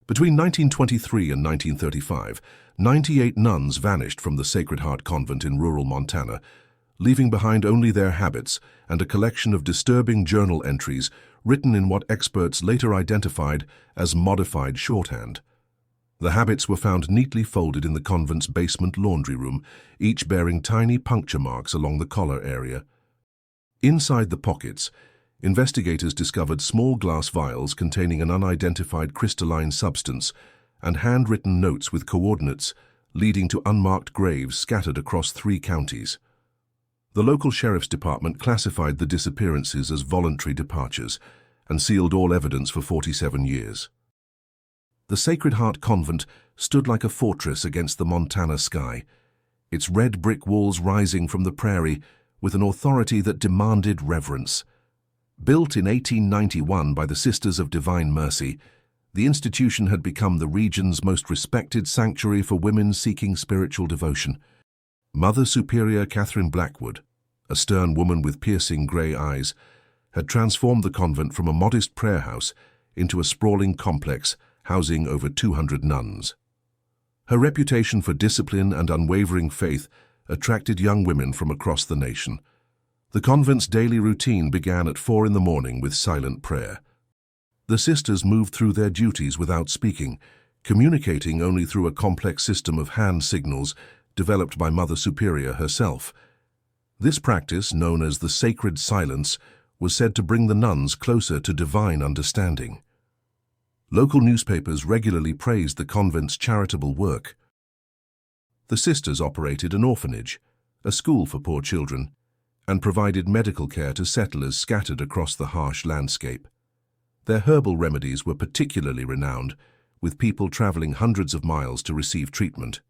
Between 1923 and 1935, 98 nuns vanished from the Sacred Heart Convent in rural Montana, leaving behind only their habits and a collection of disturbing journal entries written in what experts later identified as modified shorthand. The habits were found neatly folded in the convent's basement laundry room, each bearing tiny puncture marks along the collar area. Inside the pockets, investigators discovered small glass vials containing an unidentified crystalline substance and handwritten notes with coordinates leading to unmarked graves scattered across 3 counties. The local sheriff's department classified the disappearances as voluntary departures and sealed all evidence for 47 years. The Sacred Heart Convent stood like a fortress against the Montana sky, its red brick walls rising from the prairie with an authority that demanded reverence. Built in 1891 by the Sisters of Divine Mercy, the institution had become the region's most respected sanctuary for women seeking spiritual devotion. Mother Superior Catherine Blackwood, a stern woman with piercing grey eyes, had transformed the convent from a modest prayer house into a sprawling complex housing over 200 nuns. Her reputation for discipline and unwavering faith attracted young women from across the nation. The convent's daily routine began at 4 in the morning with silent prayer. The sisters moved through their duties without speaking, communicating only through a complex system of hand signals developed by Mother Superior herself. This practice, known as the sacred silence, was said to bring the nuns closer to divine understanding. Local newspapers regularly praised the convent's charitable work. The sisters operated an orphanage, a school for poor children, and provided medical care to settlers scattered across the harsh landscape. Their herbal remedies were particularly renowned, with people traveling hundreds of miles to receive treatment.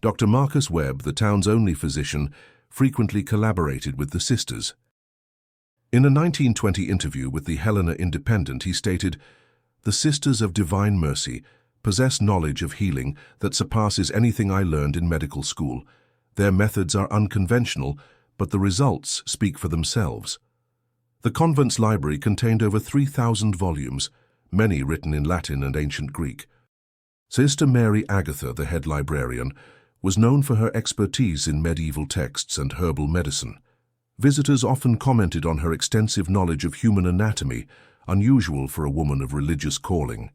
Dr. Marcus Webb, the town's only physician, frequently collaborated with the sisters. In a 1920 interview with the Helena Independent, he stated, "The Sisters of Divine Mercy possess knowledge of healing that surpasses anything I learned in medical school. Their methods are unconventional, but the results speak for themselves." The convent's library contained over 3,000 volumes, many written in Latin and ancient Greek. Sister Mary Agatha, the head librarian, was known for her expertise in medieval texts and herbal medicine. Visitors often commented on her extensive knowledge of human anatomy, unusual for a woman of religious calling.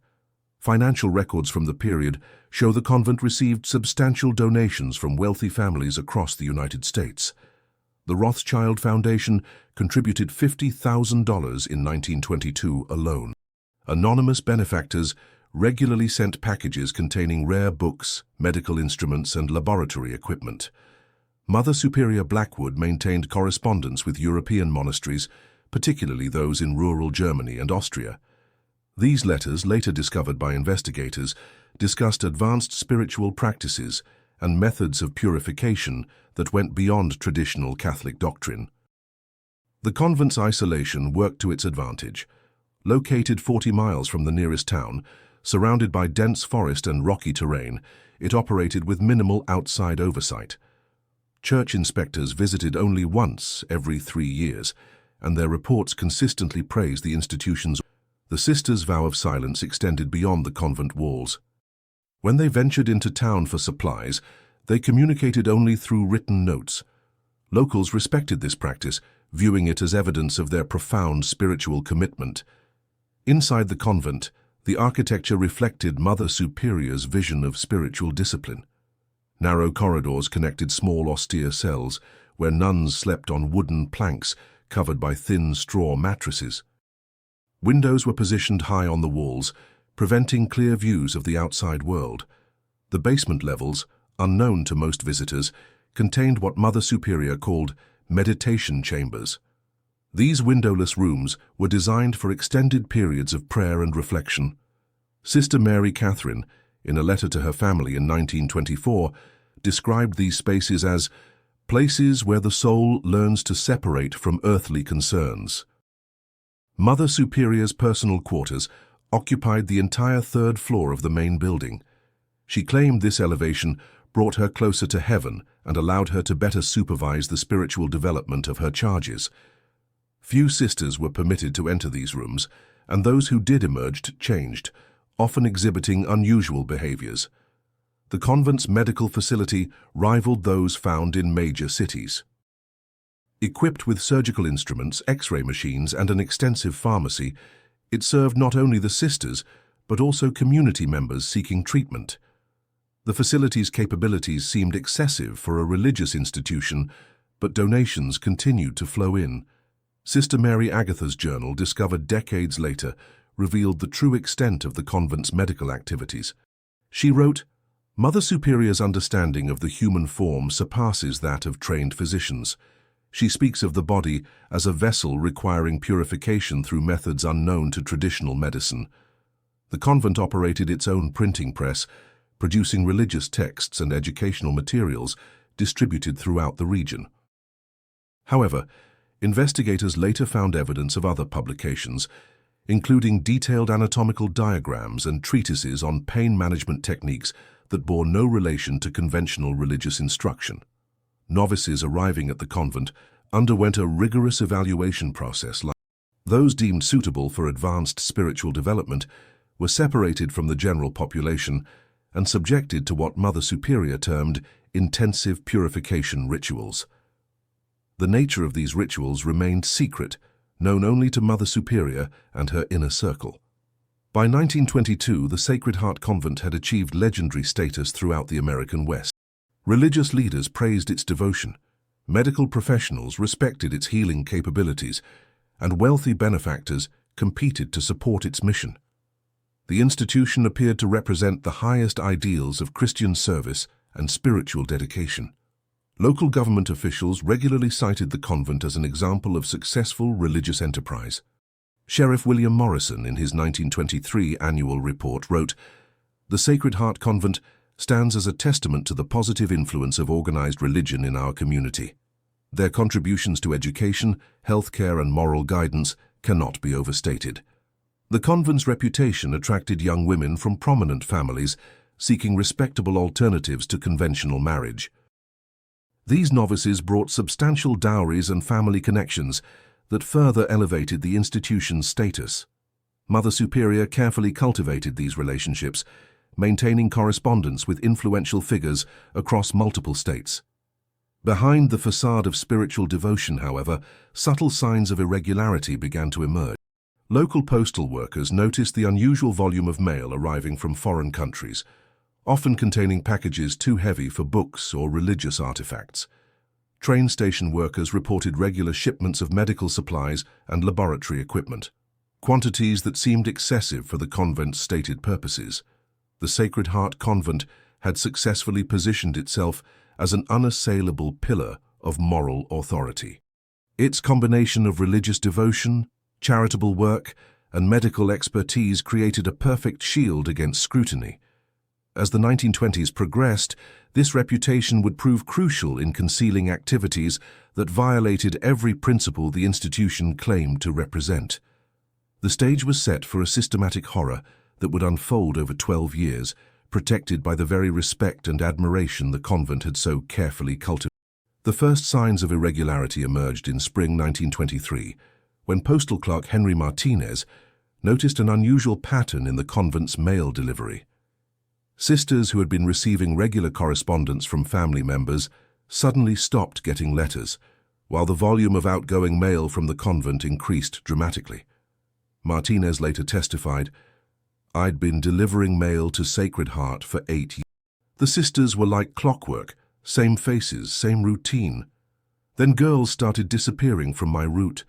Financial records from the period show the convent received substantial donations from wealthy families across the United States. The Rothschild Foundation contributed $50,000 in 1922 alone. Anonymous benefactors regularly sent packages containing rare books, medical instruments, and laboratory equipment. Mother Superior Blackwood maintained correspondence with European monasteries, particularly those in rural Germany and Austria. These letters, later discovered by investigators, discussed advanced spiritual practices and methods of purification that went beyond traditional Catholic doctrine. The convent's isolation worked to its advantage. Located 40 miles from the nearest town, surrounded by dense forest and rocky terrain, it operated with minimal outside oversight. Church inspectors visited only once every 3 years, and their reports consistently praised the institution's. The sisters' vow of silence extended beyond the convent walls. When they ventured into town for supplies, they communicated only through written notes. Locals respected this practice, viewing it as evidence of their profound spiritual commitment. Inside the convent, the architecture reflected Mother Superior's vision of spiritual discipline. Narrow corridors connected small austere cells, where nuns slept on wooden planks covered by thin straw mattresses. Windows were positioned high on the walls, preventing clear views of the outside world. The basement levels, unknown to most visitors, contained what Mother Superior called meditation chambers. These windowless rooms were designed for extended periods of prayer and reflection. Sister Mary Catherine, in a letter to her family in 1924, described these spaces as places where the soul learns to separate from earthly concerns. Mother Superior's personal quarters occupied the entire 3rd floor of the main building. She claimed this elevation brought her closer to heaven and allowed her to better supervise the spiritual development of her charges. Few sisters were permitted to enter these rooms, and those who did emerged changed, often exhibiting unusual behaviors. The convent's medical facility rivaled those found in major cities. Equipped with surgical instruments, X-ray machines, and an extensive pharmacy, it served not only the sisters, but also community members seeking treatment. The facility's capabilities seemed excessive for a religious institution, but donations continued to flow in. Sister Mary Agatha's journal, discovered decades later, revealed the true extent of the convent's medical activities. She wrote, "Mother Superior's understanding of the human form surpasses that of trained physicians. She speaks of the body as a vessel requiring purification through methods unknown to traditional medicine. The convent operated its own printing press, producing religious texts and educational materials distributed throughout the region." However, investigators later found evidence of other publications, including detailed anatomical diagrams and treatises on pain management techniques that bore no relation to conventional religious instruction. Novices arriving at the convent underwent a rigorous evaluation process. Those deemed suitable for advanced spiritual development were separated from the general population and subjected to what Mother Superior termed intensive purification rituals. The nature of these rituals remained secret, known only to Mother Superior and her inner circle. By 1922, the Sacred Heart Convent had achieved legendary status throughout the American West. Religious leaders praised its devotion, medical professionals respected its healing capabilities, and wealthy benefactors competed to support its mission. The institution appeared to represent the highest ideals of Christian service and spiritual dedication. Local government officials regularly cited the convent as an example of successful religious enterprise. Sheriff William Morrison, in his 1923 annual report, wrote, "The Sacred Heart Convent stands as a testament to the positive influence of organized religion in our community. Their contributions to education, healthcare, and moral guidance cannot be overstated." The convent's reputation attracted young women from prominent families seeking respectable alternatives to conventional marriage. These novices brought substantial dowries and family connections that further elevated the institution's status. Mother Superior carefully cultivated these relationships, maintaining correspondence with influential figures across multiple states. Behind the facade of spiritual devotion, however, subtle signs of irregularity began to emerge. Local postal workers noticed the unusual volume of mail arriving from foreign countries, often containing packages too heavy for books or religious artifacts. Train station workers reported regular shipments of medical supplies and laboratory equipment, quantities that seemed excessive for the convent's stated purposes. The Sacred Heart Convent had successfully positioned itself as an unassailable pillar of moral authority. Its combination of religious devotion, charitable work, and medical expertise created a perfect shield against scrutiny. As the 1920s progressed, this reputation would prove crucial in concealing activities that violated every principle the institution claimed to represent. The stage was set for a systematic horror that would unfold over 12 years, protected by the very respect and admiration the convent had so carefully cultivated. The first signs of irregularity emerged in spring 1923, when postal clerk Henry Martinez noticed an unusual pattern in the convent's mail delivery. Sisters who had been receiving regular correspondence from family members suddenly stopped getting letters, while the volume of outgoing mail from the convent increased dramatically. Martinez later testified, "I'd been delivering mail to Sacred Heart for 8 years. The sisters were like clockwork, same faces, same routine. Then girls started disappearing from my route.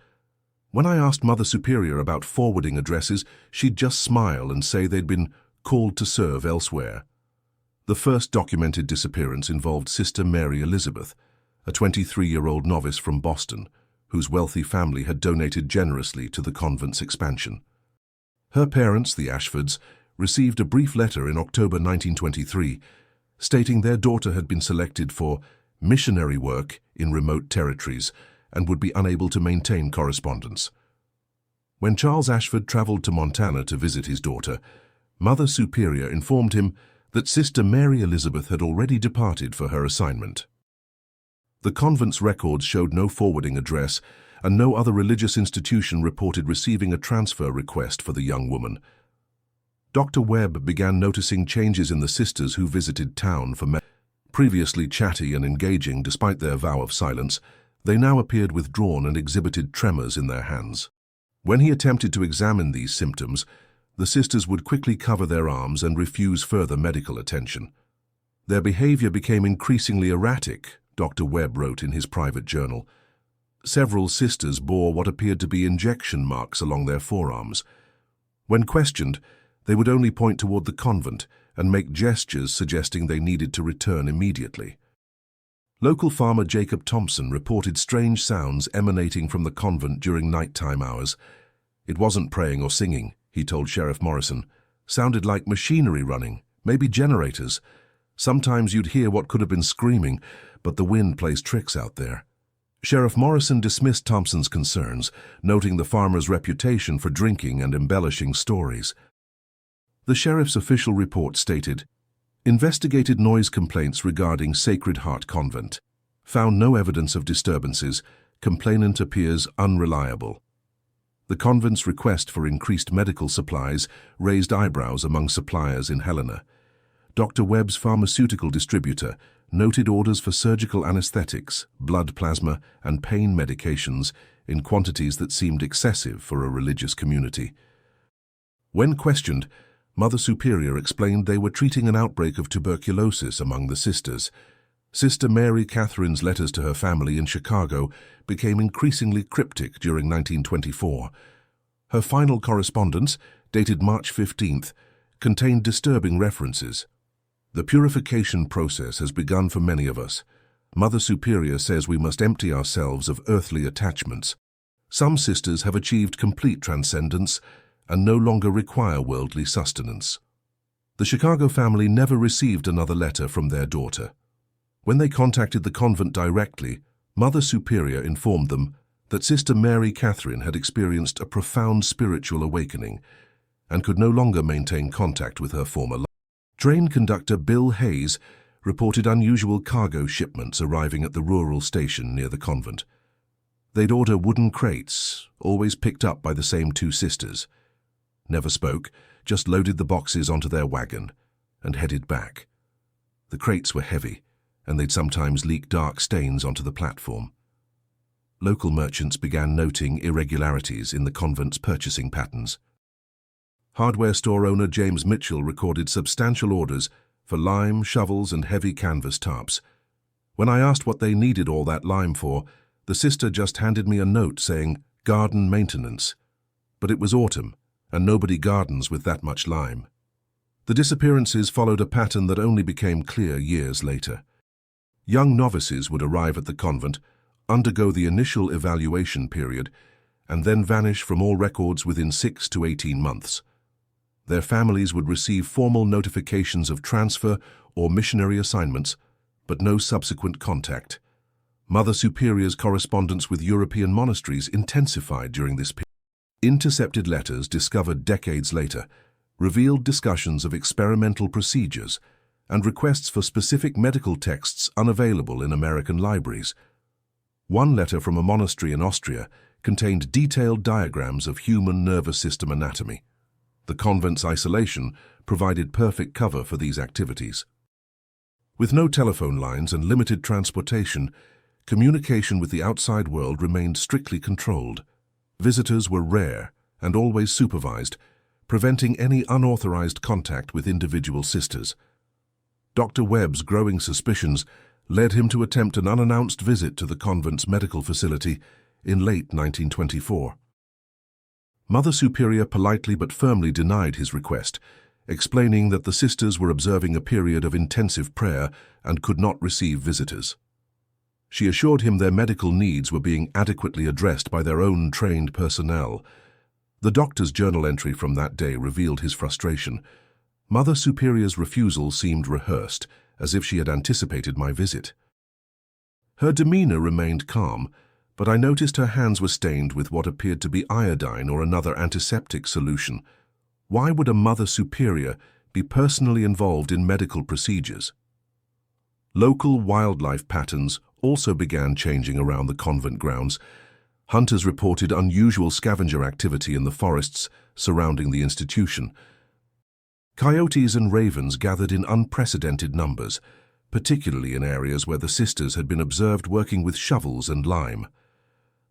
When I asked Mother Superior about forwarding addresses, she'd just smile and say they'd been called to serve elsewhere." The first documented disappearance involved Sister Mary Elizabeth, a 23-year-old novice from Boston, whose wealthy family had donated generously to the convent's expansion. Her parents, the Ashfords, received a brief letter in October 1923, stating their daughter had been selected for missionary work in remote territories and would be unable to maintain correspondence. When Charles Ashford traveled to Montana to visit his daughter, Mother Superior informed him that Sister Mary Elizabeth had already departed for her assignment. The convent's records showed no forwarding address, and no other religious institution reported receiving a transfer request for the young woman. Dr. Webb began noticing changes in the sisters who visited town for previously chatty and engaging despite their vow of silence, they now appeared withdrawn and exhibited tremors in their hands. When he attempted to examine these symptoms, the sisters would quickly cover their arms and refuse further medical attention. Their behavior became increasingly erratic, Dr. Webb wrote in his private journal. Several sisters bore what appeared to be injection marks along their forearms. When questioned, they would only point toward the convent and make gestures suggesting they needed to return immediately. Local farmer Jacob Thompson reported strange sounds emanating from the convent during nighttime hours. It wasn't praying or singing, he told Sheriff Morrison. Sounded like machinery running, maybe generators. Sometimes you'd hear what could have been screaming, but the wind plays tricks out there. Sheriff Morrison dismissed Thompson's concerns, noting the farmer's reputation for drinking and embellishing stories. The sheriff's official report stated, investigated noise complaints regarding Sacred Heart Convent. Found no evidence of disturbances. Complainant appears unreliable. The convent's request for increased medical supplies raised eyebrows among suppliers in Helena. Dr. Webb's pharmaceutical distributor noted orders for surgical anesthetics, blood plasma, and pain medications in quantities that seemed excessive for a religious community. When questioned, Mother Superior explained they were treating an outbreak of tuberculosis among the sisters. Sister Mary Catherine's letters to her family in Chicago became increasingly cryptic during 1924. Her final correspondence, dated March 15th, contained disturbing references. The purification process has begun for many of us. Mother Superior says we must empty ourselves of earthly attachments. Some sisters have achieved complete transcendence and no longer require worldly sustenance. The Chicago family never received another letter from their daughter. When they contacted the convent directly, Mother Superior informed them that Sister Mary Catherine had experienced a profound spiritual awakening and could no longer maintain contact with her former life. Train conductor Bill Hayes reported unusual cargo shipments arriving at the rural station near the convent. They'd order wooden crates, always picked up by the same two sisters. Never spoke, just loaded the boxes onto their wagon and headed back. The crates were heavy, and they'd sometimes leak dark stains onto the platform. Local merchants began noting irregularities in the convent's purchasing patterns. Hardware store owner James Mitchell recorded substantial orders for lime, shovels, and heavy canvas tarps. When I asked what they needed all that lime for, the sister just handed me a note saying, "Garden maintenance." But it was autumn, and nobody gardens with that much lime. The disappearances followed a pattern that only became clear years later. Young novices would arrive at the convent, undergo the initial evaluation period, and then vanish from all records within 6 to 18 months. Their families would receive formal notifications of transfer or missionary assignments, but no subsequent contact. Mother Superior's correspondence with European monasteries intensified during this period. Intercepted letters discovered decades later revealed discussions of experimental procedures and requests for specific medical texts unavailable in American libraries. One letter from a monastery in Austria contained detailed diagrams of human nervous system anatomy. The convent's isolation provided perfect cover for these activities. With no telephone lines and limited transportation, communication with the outside world remained strictly controlled. Visitors were rare and always supervised, preventing any unauthorized contact with individual sisters. Dr. Webb's growing suspicions led him to attempt an unannounced visit to the convent's medical facility in late 1924. Mother Superior politely but firmly denied his request, explaining that the sisters were observing a period of intensive prayer and could not receive visitors. She assured him their medical needs were being adequately addressed by their own trained personnel. The doctor's journal entry from that day revealed his frustration. Mother Superior's refusal seemed rehearsed, as if she had anticipated my visit. Her demeanor remained calm, but I noticed her hands were stained with what appeared to be iodine or another antiseptic solution. Why would a Mother Superior be personally involved in medical procedures? Local wildlife patterns also began changing around the convent grounds. Hunters reported unusual scavenger activity in the forests surrounding the institution. Coyotes and ravens gathered in unprecedented numbers, particularly in areas where the sisters had been observed working with shovels and lime.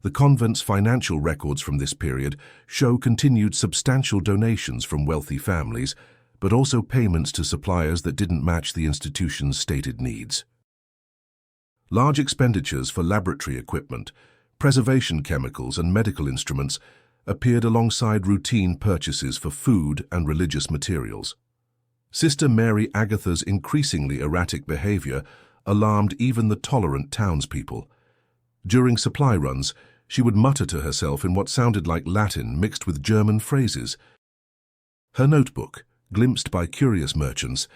The convent's financial records from this period show continued substantial donations from wealthy families, but also payments to suppliers that didn't match the institution's stated needs. Large expenditures for laboratory equipment, preservation chemicals, and medical instruments appeared alongside routine purchases for food and religious materials. Sister Mary Agatha's increasingly erratic behavior alarmed even the tolerant townspeople. During supply runs, she would mutter to herself in what sounded like Latin mixed with German phrases. Her notebook, glimpsed by curious merchants,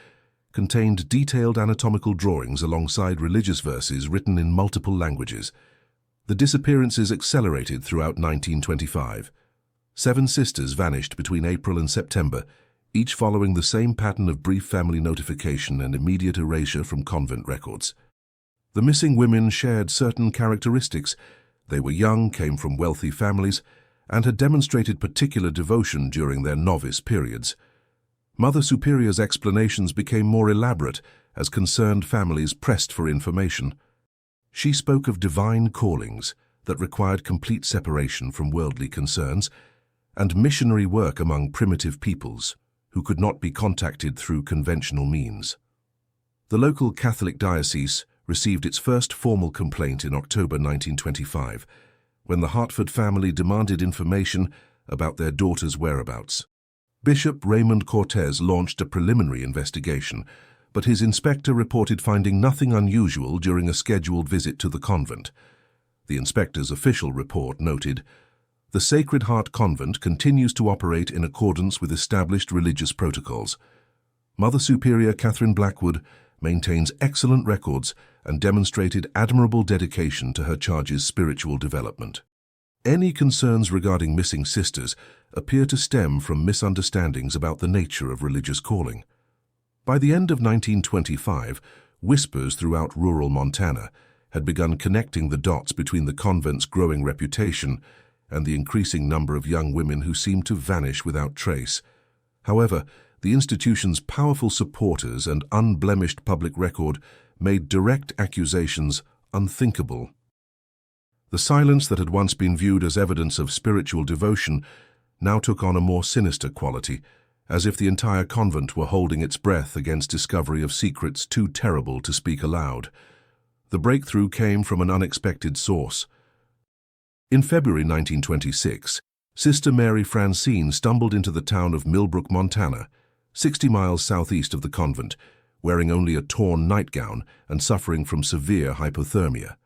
contained detailed anatomical drawings alongside religious verses written in multiple languages. The disappearances accelerated throughout 1925. 7 sisters vanished between April and September, each following the same pattern of brief family notification and immediate erasure from convent records. The missing women shared certain characteristics. They were young, came from wealthy families, and had demonstrated particular devotion during their novice periods. Mother Superior's explanations became more elaborate as concerned families pressed for information. She spoke of divine callings that required complete separation from worldly concerns and missionary work among primitive peoples who could not be contacted through conventional means. The local Catholic diocese received its first formal complaint in October 1925, when the Hartford family demanded information about their daughter's whereabouts. Bishop Raymond Cortez launched a preliminary investigation, but his inspector reported finding nothing unusual during a scheduled visit to the convent. The inspector's official report noted, "The Sacred Heart Convent continues to operate in accordance with established religious protocols. Mother Superior Catherine Blackwood maintains excellent records and demonstrated admirable dedication to her charge's spiritual development." Any concerns regarding missing sisters appear to stem from misunderstandings about the nature of religious calling. By the end of 1925, whispers throughout rural Montana had begun connecting the dots between the convent's growing reputation and the increasing number of young women who seemed to vanish without trace. However, the institution's powerful supporters and unblemished public record made direct accusations unthinkable. The silence that had once been viewed as evidence of spiritual devotion now took on a more sinister quality, as if the entire convent were holding its breath against discovery of secrets too terrible to speak aloud. The breakthrough came from an unexpected source. In February 1926, Sister Mary Francine stumbled into the town of Millbrook, Montana, 60 miles southeast of the convent, wearing only a torn nightgown and suffering from severe hypothermia.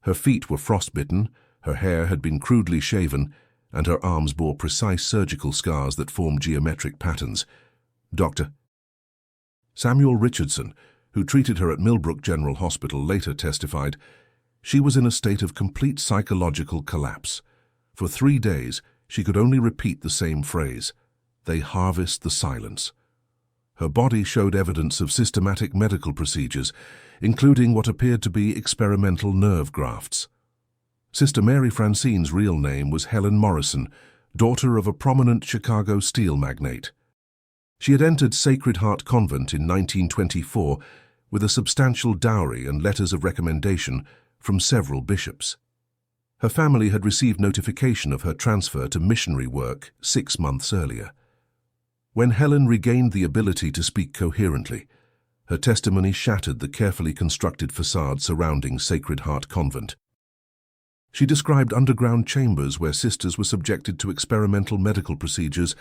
Her feet were frostbitten, her hair had been crudely shaven, and her arms bore precise surgical scars that formed geometric patterns. Dr. Samuel Richardson, who treated her at Millbrook General Hospital, later testified, "She was in a state of complete psychological collapse. For 3 days, she could only repeat the same phrase, 'They harvest the silence.' Her body showed evidence of systematic medical procedures, including what appeared to be experimental nerve grafts." Sister Mary Francine's real name was Helen Morrison, daughter of a prominent Chicago steel magnate. She had entered Sacred Heart Convent in 1924 with a substantial dowry and letters of recommendation from several bishops. Her family had received notification of her transfer to missionary work 6 months earlier. When Helen regained the ability to speak coherently, her testimony shattered the carefully constructed facade surrounding Sacred Heart Convent. She described underground chambers where sisters were subjected to experimental medical procedures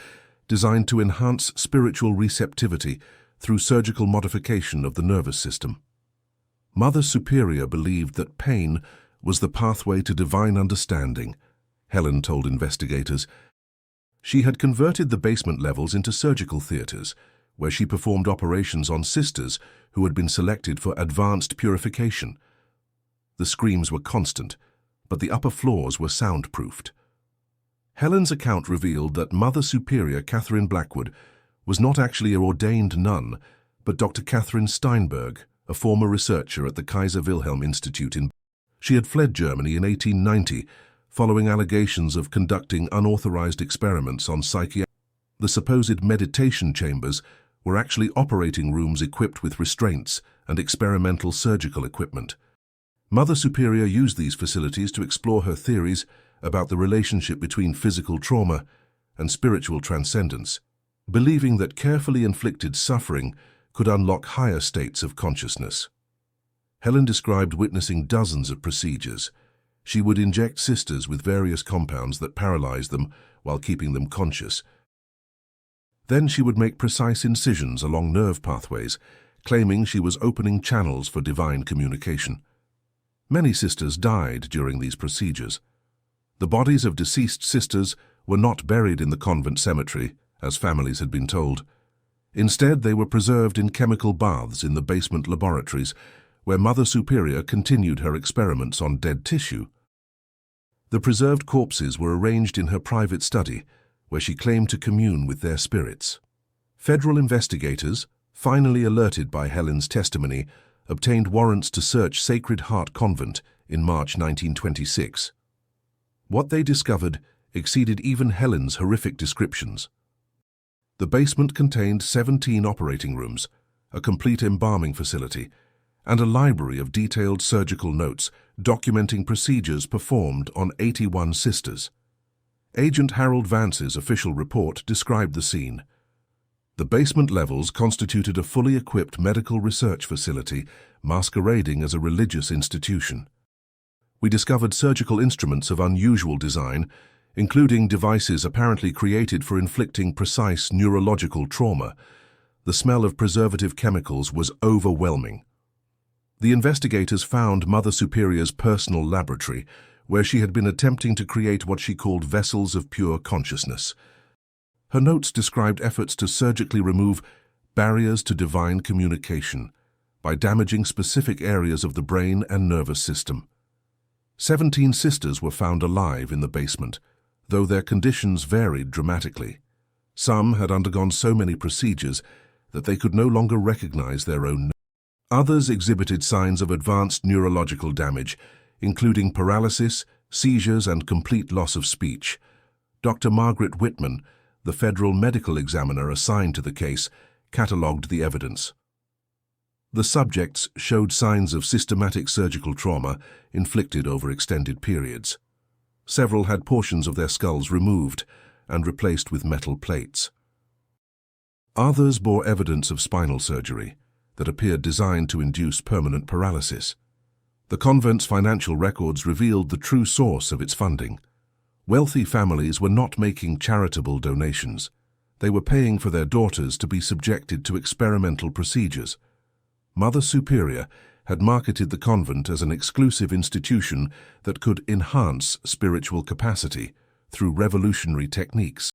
designed to enhance spiritual receptivity through surgical modification of the nervous system. Mother Superior believed that pain was the pathway to divine understanding, Helen told investigators. She had converted the basement levels into surgical theaters, where she performed operations on sisters who had been selected for advanced purification. The screams were constant, but the upper floors were soundproofed. Helen's account revealed that Mother Superior Catherine Blackwood was not actually an ordained nun, but Dr. Catherine Steinberg, a former researcher at the Kaiser Wilhelm Institute in. She had fled Germany in 1890, following allegations of conducting unauthorized experiments on psychiatrists. The supposed meditation chambers were actually operating rooms equipped with restraints and experimental surgical equipment. Mother Superior used these facilities to explore her theories about the relationship between physical trauma and spiritual transcendence, believing that carefully inflicted suffering could unlock higher states of consciousness. Helen described witnessing dozens of procedures. She would inject sisters with various compounds that paralyzed them while keeping them conscious. Then she would make precise incisions along nerve pathways, claiming she was opening channels for divine communication. Many sisters died during these procedures. The bodies of deceased sisters were not buried in the convent cemetery, as families had been told. Instead, they were preserved in chemical baths in the basement laboratories, where Mother Superior continued her experiments on dead tissue. The preserved corpses were arranged in her private study, where she claimed to commune with their spirits. Federal investigators, finally alerted by Helen's testimony, obtained warrants to search Sacred Heart Convent in March 1926. What they discovered exceeded even Helen's horrific descriptions. The basement contained 17 operating rooms, a complete embalming facility, and a library of detailed surgical notes documenting procedures performed on 81 sisters. Agent Harold Vance's official report described the scene. The basement levels constituted a fully equipped medical research facility masquerading as a religious institution. We discovered surgical instruments of unusual design, including devices apparently created for inflicting precise neurological trauma. The smell of preservative chemicals was overwhelming. The investigators found Mother Superior's personal laboratory, where she had been attempting to create what she called vessels of pure consciousness. Her notes described efforts to surgically remove barriers to divine communication by damaging specific areas of the brain and nervous system. 17 sisters were found alive in the basement, though their conditions varied dramatically. Some had undergone so many procedures that they could no longer recognize their own. Others exhibited signs of advanced neurological damage, including paralysis, seizures, and complete loss of speech. Dr. Margaret Whitman, the federal medical examiner assigned to the case, catalogued the evidence. The subjects showed signs of systematic surgical trauma inflicted over extended periods. Several had portions of their skulls removed and replaced with metal plates. Others bore evidence of spinal surgery that appeared designed to induce permanent paralysis. The convent's financial records revealed the true source of its funding. Wealthy families were not making charitable donations. They were paying for their daughters to be subjected to experimental procedures. Mother Superior had marketed the convent as an exclusive institution that could enhance spiritual capacity through revolutionary techniques.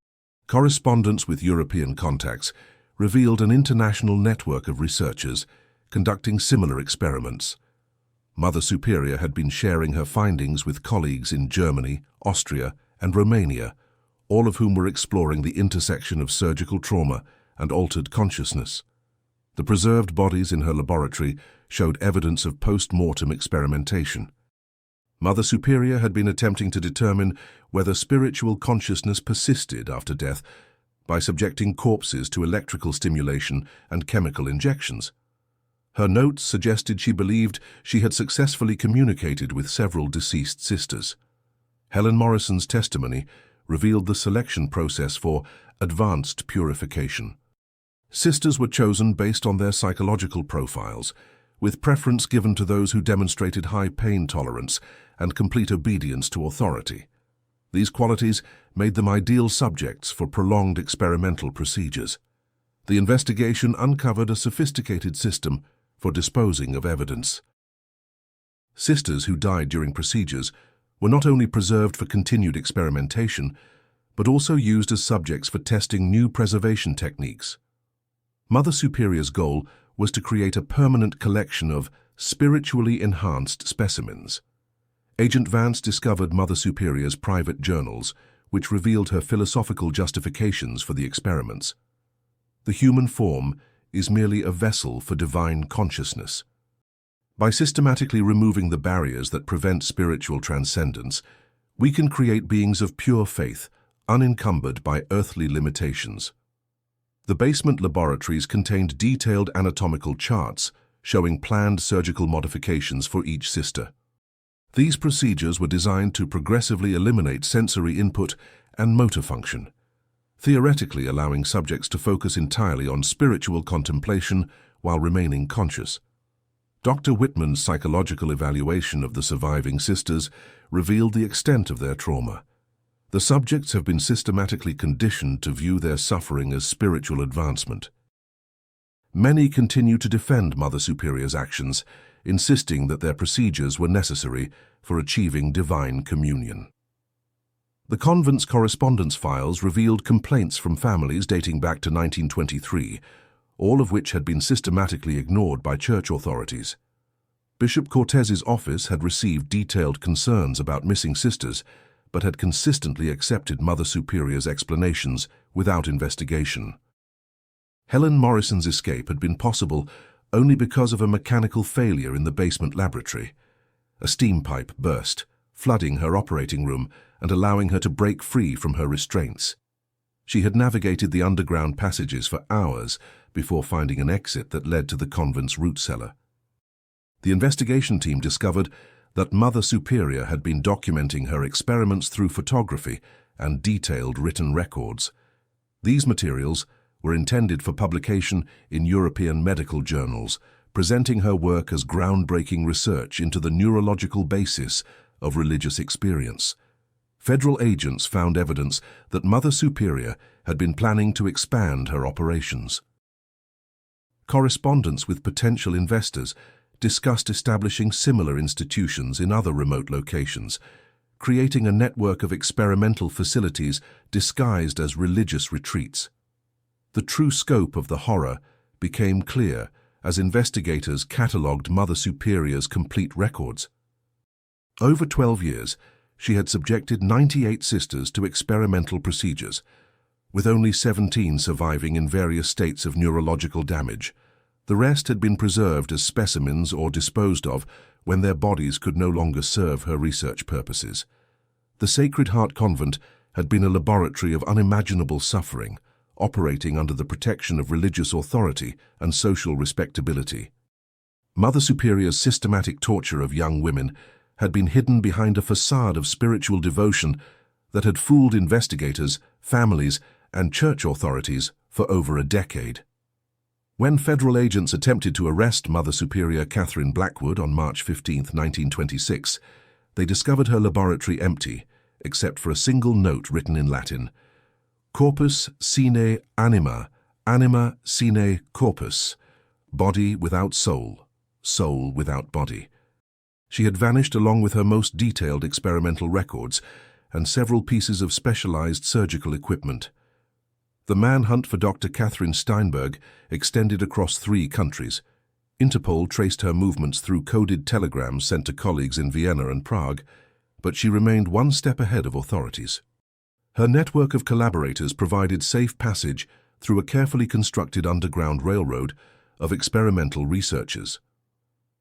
Correspondence with European contacts revealed an international network of researchers conducting similar experiments. Mother Superior had been sharing her findings with colleagues in Germany, Austria, and Romania, all of whom were exploring the intersection of surgical trauma and altered consciousness. The preserved bodies in her laboratory showed evidence of post-mortem experimentation. Mother Superior had been attempting to determine whether spiritual consciousness persisted after death by subjecting corpses to electrical stimulation and chemical injections. Her notes suggested she believed she had successfully communicated with several deceased sisters. Helen Morrison's testimony revealed the selection process for advanced purification. Sisters were chosen based on their psychological profiles, with preference given to those who demonstrated high pain tolerance and complete obedience to authority. These qualities made them ideal subjects for prolonged experimental procedures. The investigation uncovered a sophisticated system for disposing of evidence. Sisters who died during procedures were not only preserved for continued experimentation, but also used as subjects for testing new preservation techniques. Mother Superior's goal was to create a permanent collection of spiritually enhanced specimens. Agent Vance discovered Mother Superior's private journals, which revealed her philosophical justifications for the experiments. The human form is merely a vessel for divine consciousness. By systematically removing the barriers that prevent spiritual transcendence, we can create beings of pure faith, unencumbered by earthly limitations. The basement laboratories contained detailed anatomical charts showing planned surgical modifications for each sister. These procedures were designed to progressively eliminate sensory input and motor function, theoretically allowing subjects to focus entirely on spiritual contemplation while remaining conscious. Dr. Whitman's psychological evaluation of the surviving sisters revealed the extent of their trauma. The subjects have been systematically conditioned to view their suffering as spiritual advancement. Many continue to defend Mother Superior's actions, insisting that their procedures were necessary for achieving divine communion. The convent's correspondence files revealed complaints from families dating back to 1923, all of which had been systematically ignored by church authorities. Bishop Cortez's office had received detailed concerns about missing sisters, but had consistently accepted Mother Superior's explanations without investigation. Helen Morrison's escape had been possible only because of a mechanical failure in the basement laboratory. A steam pipe burst, flooding her operating room and allowing her to break free from her restraints. She had navigated the underground passages for hours before finding an exit that led to the convent's root cellar. The investigation team discovered that Mother Superior had been documenting her experiments through photography and detailed written records. These materials were intended for publication in European medical journals, presenting her work as groundbreaking research into the neurological basis of religious experience. Federal agents found evidence that Mother Superior had been planning to expand her operations. Correspondence with potential investors discussed establishing similar institutions in other remote locations, creating a network of experimental facilities disguised as religious retreats. The true scope of the horror became clear as investigators catalogued Mother Superior's complete records. Over 12 years, she had subjected 98 sisters to experimental procedures, with only 17 surviving in various states of neurological damage. The rest had been preserved as specimens or disposed of when their bodies could no longer serve her research purposes. The Sacred Heart Convent had been a laboratory of unimaginable suffering, operating under the protection of religious authority and social respectability. Mother Superior's systematic torture of young women had been hidden behind a facade of spiritual devotion that had fooled investigators, families, and church authorities for over a decade. When federal agents attempted to arrest Mother Superior Catherine Blackwood on March 15, 1926, they discovered her laboratory empty, except for a single note written in Latin: Corpus sine anima, anima sine corpus, body without soul, soul without body. She had vanished along with her most detailed experimental records and several pieces of specialized surgical equipment. The manhunt for Dr. Catherine Steinberg extended across 3 countries. Interpol traced her movements through coded telegrams sent to colleagues in Vienna and Prague, but she remained one step ahead of authorities. Her network of collaborators provided safe passage through a carefully constructed underground railroad of experimental researchers.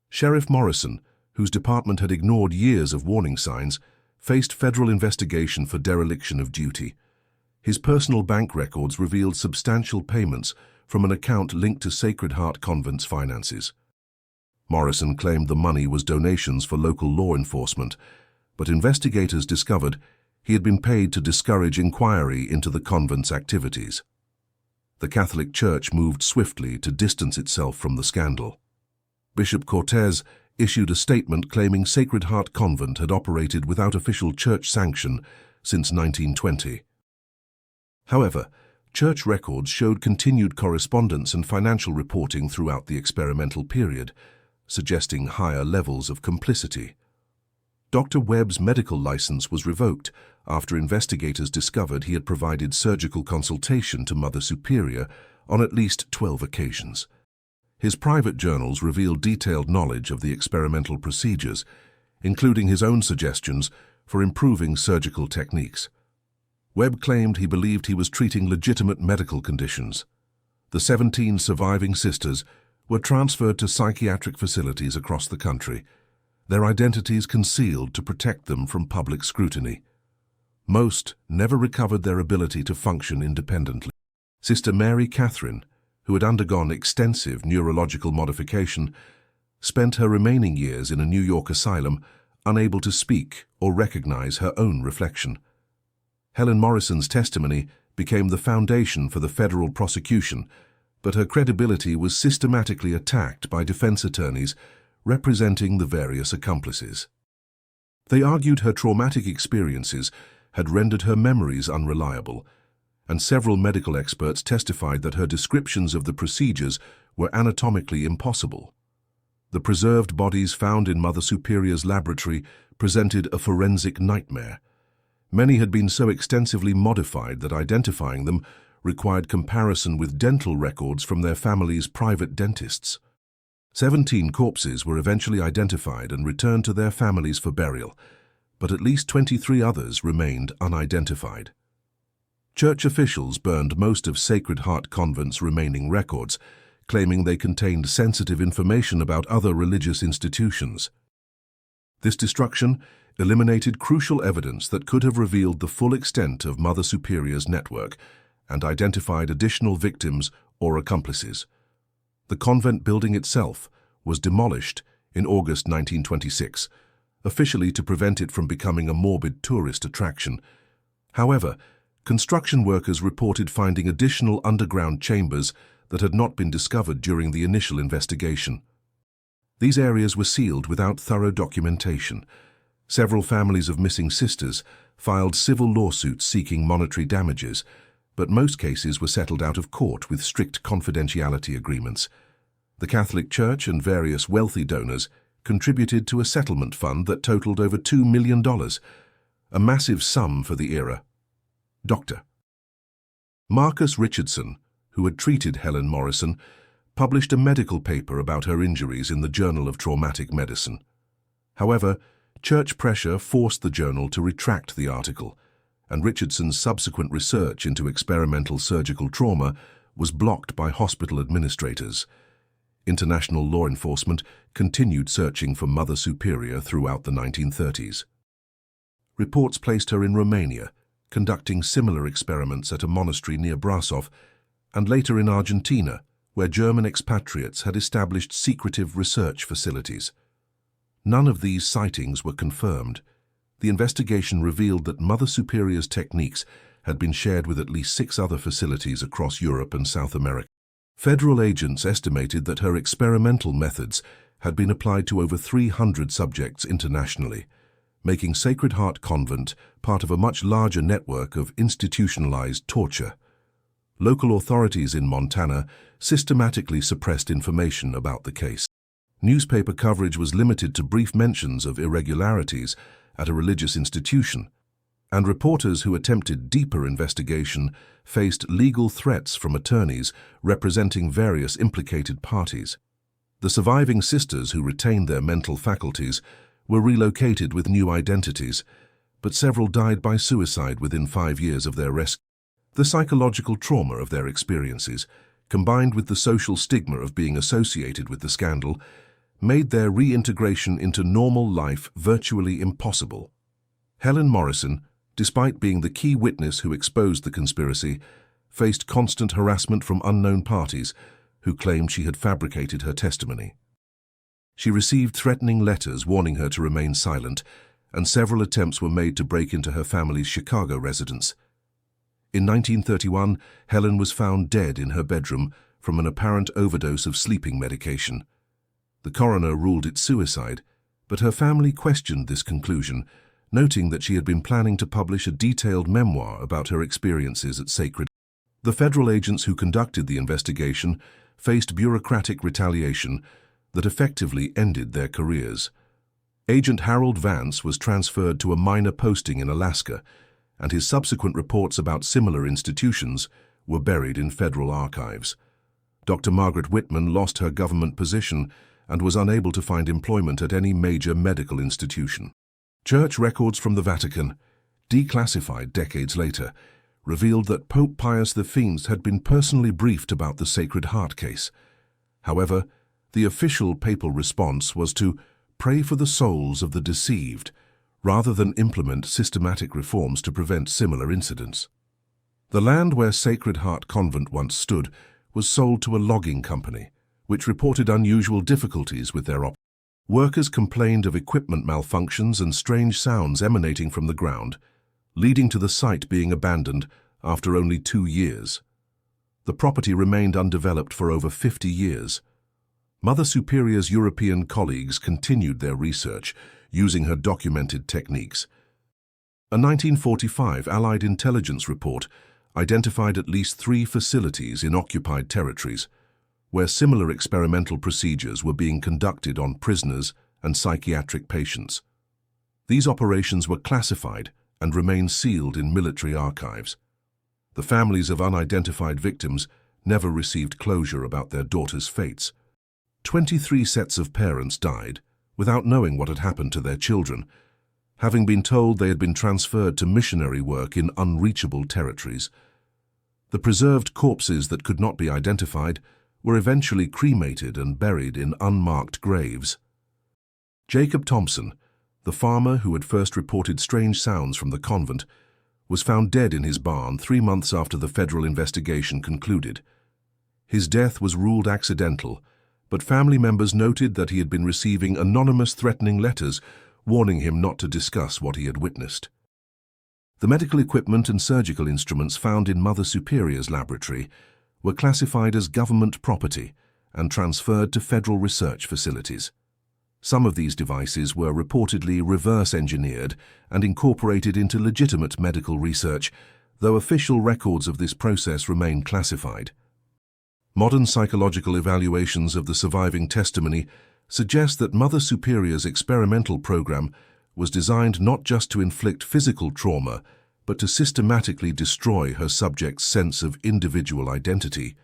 Sheriff Morrison, whose department had ignored years of warning signs, faced federal investigation for dereliction of duty. His personal bank records revealed substantial payments from an account linked to Sacred Heart Convent's finances. Morrison claimed the money was donations for local law enforcement, but investigators discovered he had been paid to discourage inquiry into the convent's activities. The Catholic Church moved swiftly to distance itself from the scandal. Bishop Cortez issued a statement claiming Sacred Heart Convent had operated without official church sanction since 1920. However, church records showed continued correspondence and financial reporting throughout the experimental period, suggesting higher levels of complicity. Dr. Webb's medical license was revoked after investigators discovered he had provided surgical consultation to Mother Superior on at least 12 occasions. His private journals revealed detailed knowledge of the experimental procedures, including his own suggestions for improving surgical techniques. Webb claimed he believed he was treating legitimate medical conditions. The 17 surviving sisters were transferred to psychiatric facilities across the country, their identities concealed to protect them from public scrutiny. Most never recovered their ability to function independently. Sister Mary Catherine, who had undergone extensive neurological modification, spent her remaining years in a New York asylum, unable to speak or recognize her own reflection. Helen Morrison's testimony became the foundation for the federal prosecution, but her credibility was systematically attacked by defense attorneys representing the various accomplices. They argued her traumatic experiences had rendered her memories unreliable, and several medical experts testified that her descriptions of the procedures were anatomically impossible. The preserved bodies found in Mother Superior's laboratory presented a forensic nightmare. Many had been so extensively modified that identifying them required comparison with dental records from their families' private dentists. 17 corpses were eventually identified and returned to their families for burial, but at least 23 others remained unidentified. Church officials burned most of Sacred Heart Convent's remaining records, claiming they contained sensitive information about other religious institutions. This destruction eliminated crucial evidence that could have revealed the full extent of Mother Superior's network and identified additional victims or accomplices. The convent building itself was demolished in August 1926, officially to prevent it from becoming a morbid tourist attraction. However, construction workers reported finding additional underground chambers that had not been discovered during the initial investigation. These areas were sealed without thorough documentation. Several families of missing sisters filed civil lawsuits seeking monetary damages, but most cases were settled out of court with strict confidentiality agreements. The Catholic Church and various wealthy donors contributed to a settlement fund that totaled over $2 million, a massive sum for the era. Dr. Marcus Richardson, who had treated Helen Morrison, published a medical paper about her injuries in the Journal of Traumatic Medicine. However, church pressure forced the journal to retract the article, and Richardson's subsequent research into experimental surgical trauma was blocked by hospital administrators. International law enforcement continued searching for Mother Superior throughout the 1930s. Reports placed her in Romania, conducting similar experiments at a monastery near Brasov, and later in Argentina, where German expatriates had established secretive research facilities. None of these sightings were confirmed. The investigation revealed that Mother Superior's techniques had been shared with at least 6 other facilities across Europe and South America. Federal agents estimated that her experimental methods had been applied to over 300 subjects internationally, making Sacred Heart Convent part of a much larger network of institutionalized torture. Local authorities in Montana systematically suppressed information about the case. Newspaper coverage was limited to brief mentions of irregularities at a religious institution, and reporters who attempted deeper investigation faced legal threats from attorneys representing various implicated parties. The surviving sisters who retained their mental faculties were relocated with new identities, but several died by suicide within 5 years of their rescue. The psychological trauma of their experiences, combined with the social stigma of being associated with the scandal, made their reintegration into normal life virtually impossible. Helen Morrison, despite being the key witness who exposed the conspiracy, faced constant harassment from unknown parties who claimed she had fabricated her testimony. She received threatening letters warning her to remain silent, and several attempts were made to break into her family's Chicago residence. In 1931, Helen was found dead in her bedroom from an apparent overdose of sleeping medication. The coroner ruled it suicide, but her family questioned this conclusion, noting that she had been planning to publish a detailed memoir about her experiences at Sacred. The federal agents who conducted the investigation faced bureaucratic retaliation that effectively ended their careers. Agent Harold Vance was transferred to a minor posting in Alaska, and his subsequent reports about similar institutions were buried in federal archives. Dr. Margaret Whitman lost her government position and was unable to find employment at any major medical institution. Church records from the Vatican, declassified decades later, revealed that Pope Pius V had been personally briefed about the Sacred Heart case. However, the official papal response was to pray for the souls of the deceived, rather than implement systematic reforms to prevent similar incidents. The land where Sacred Heart Convent once stood was sold to a logging company, which reported unusual difficulties with their operation. Workers complained of equipment malfunctions and strange sounds emanating from the ground, leading to the site being abandoned after only 2 years. The property remained undeveloped for over 50 years. Mother Superior's European colleagues continued their research, using her documented techniques. A 1945 Allied intelligence report identified at least 3 facilities in occupied territories, where similar experimental procedures were being conducted on prisoners and psychiatric patients. These operations were classified and remain sealed in military archives. The families of unidentified victims never received closure about their daughters' fates. 23 sets of parents died without knowing what had happened to their children, having been told they had been transferred to missionary work in unreachable territories. The preserved corpses that could not be identified were eventually cremated and buried in unmarked graves. Jacob Thompson, the farmer who had first reported strange sounds from the convent, was found dead in his barn 3 months after the federal investigation concluded. His death was ruled accidental, but family members noted that he had been receiving anonymous threatening letters warning him not to discuss what he had witnessed. The medical equipment and surgical instruments found in Mother Superior's laboratory were classified as government property and transferred to federal research facilities. Some of these devices were reportedly reverse-engineered and incorporated into legitimate medical research, though official records of this process remain classified. Modern psychological evaluations of the surviving testimony suggest that Mother Superior's experimental program was designed not just to inflict physical trauma, but to systematically destroy her subject's sense of individual identity.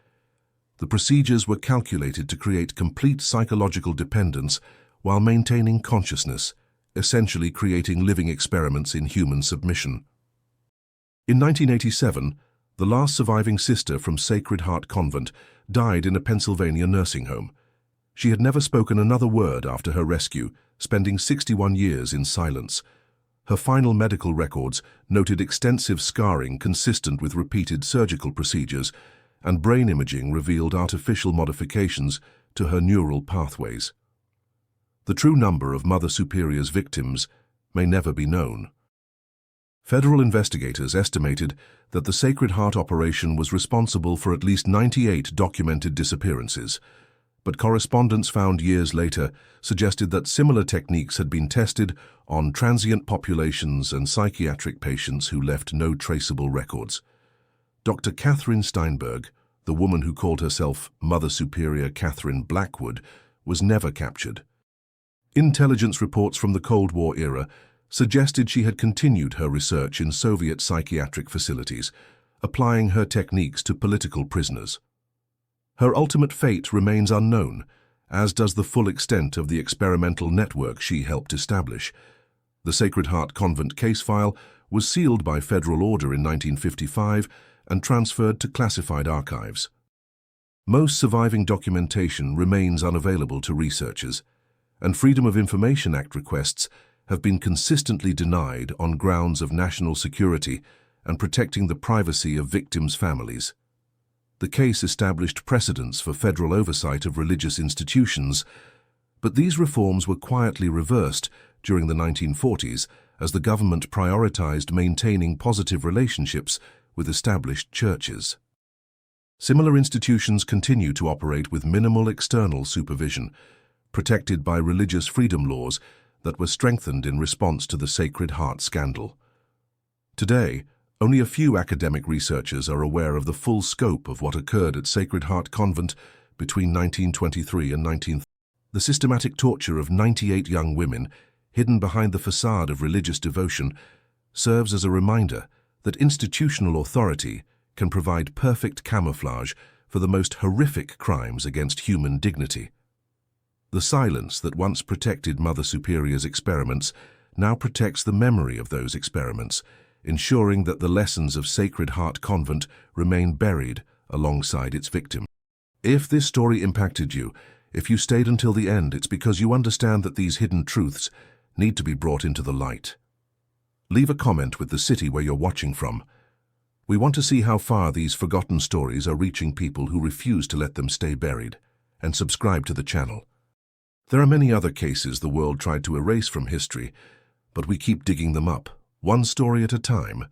The procedures were calculated to create complete psychological dependence while maintaining consciousness, essentially creating living experiments in human submission. In 1987, the last surviving sister from Sacred Heart Convent died in a Pennsylvania nursing home. She had never spoken another word after her rescue, spending 61 years in silence. Her final medical records noted extensive scarring consistent with repeated surgical procedures, and brain imaging revealed artificial modifications to her neural pathways. The true number of Mother Superior's victims may never be known. Federal investigators estimated that the Sacred Heart operation was responsible for at least 98 documented disappearances, but correspondence found years later suggested that similar techniques had been tested on transient populations and psychiatric patients who left no traceable records. Dr. Catherine Steinberg, the woman who called herself Mother Superior Catherine Blackwood, was never captured. Intelligence reports from the Cold War era suggested she had continued her research in Soviet psychiatric facilities, applying her techniques to political prisoners. Her ultimate fate remains unknown, as does the full extent of the experimental network she helped establish. The Sacred Heart Convent case file was sealed by federal order in 1955 and transferred to classified archives. Most surviving documentation remains unavailable to researchers, and Freedom of Information Act requests have been consistently denied on grounds of national security and protecting the privacy of victims' families. The case established precedents for federal oversight of religious institutions, but these reforms were quietly reversed during the 1940s as the government prioritized maintaining positive relationships with established churches. Similar institutions continue to operate with minimal external supervision, protected by religious freedom laws that were strengthened in response to the Sacred Heart scandal. Today, only a few academic researchers are aware of the full scope of what occurred at Sacred Heart Convent between 1923 and 1930. The systematic torture of 98 young women, hidden behind the facade of religious devotion, serves as a reminder that institutional authority can provide perfect camouflage for the most horrific crimes against human dignity. The silence that once protected Mother Superior's experiments now protects the memory of those experiments, ensuring that the lessons of Sacred Heart Convent remain buried alongside its victim. If this story impacted you, if you stayed until the end, it's because you understand that these hidden truths need to be brought into the light. Leave a comment with the city where you're watching from. We want to see how far these forgotten stories are reaching people who refuse to let them stay buried, and subscribe to the channel. There are many other cases the world tried to erase from history, but we keep digging them up, one story at a time,